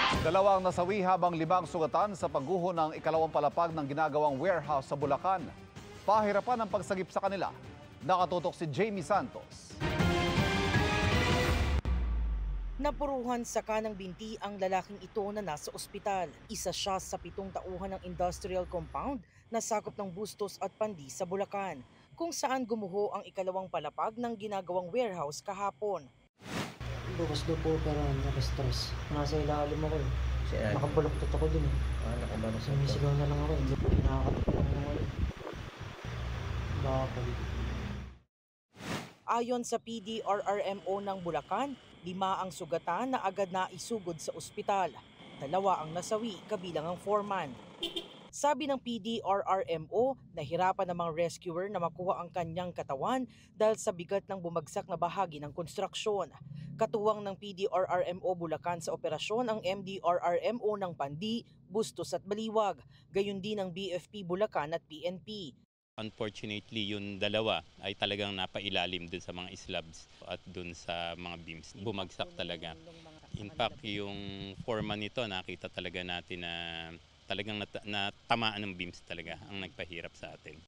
Dalawang nasawi habang 5 sugatan sa pagguho ng ikalawang palapag ng ginagawang warehouse sa Bulacan. Pahirapan ang pagsagip sa kanila. Nakatutok si Jamie Santos. Napuruhan sa kanang binti ang lalaking ito na nasa ospital. Isa siya sa 7 tauhan ng industrial compound na sakop ng Bustos at Pandi sa Bulacan, kung saan gumuho ang ikalawang palapag ng ginagawang warehouse kahapon. Bukas daw po pero naka-stress. Nasa ilalim ako eh. Nakabaluktot ako dun eh. Nakabaluktot. Sumisigaw na lang ako eh. Nakakatot lang ako eh. Bakal. Ayon sa PDRRMO ng Bulacan, 5 ang sugatan na agad na isugod sa ospital. 2 ang nasawi kabilang ang foreman. Sabi ng PDRRMO, nahirapan namang rescuer na makuha ang kanyang katawan dahil sa bigat ng bumagsak na bahagi ng konstruksyon. Katuwang ng PDRRMO Bulacan sa operasyon ang MDRRMO ng Pandi, Bustos at Baliwag, gayon din ng BFP Bulacan at PNP. Unfortunately, yung dalawa ay talagang napailalim dun sa mga slabs at dun sa mga beams. Bumagsak talaga. In fact, yung foreman nito, nakita talaga natin na talagang natamaan ng beams talaga ang nagpahirap sa atin.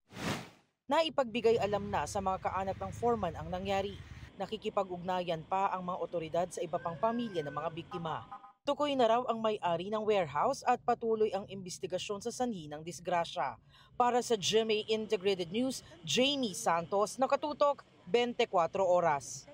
Naipagbigay alam na sa mga kaanak ng foreman ang nangyari. Nakikipag-ugnayan pa ang mga otoridad sa iba pang pamilya ng mga biktima. Tukoy na raw ang may-ari ng warehouse at patuloy ang imbestigasyon sa sanhi ng disgrasya. Para sa GMA Integrated News, Jamie Santos, nakatutok 24 oras.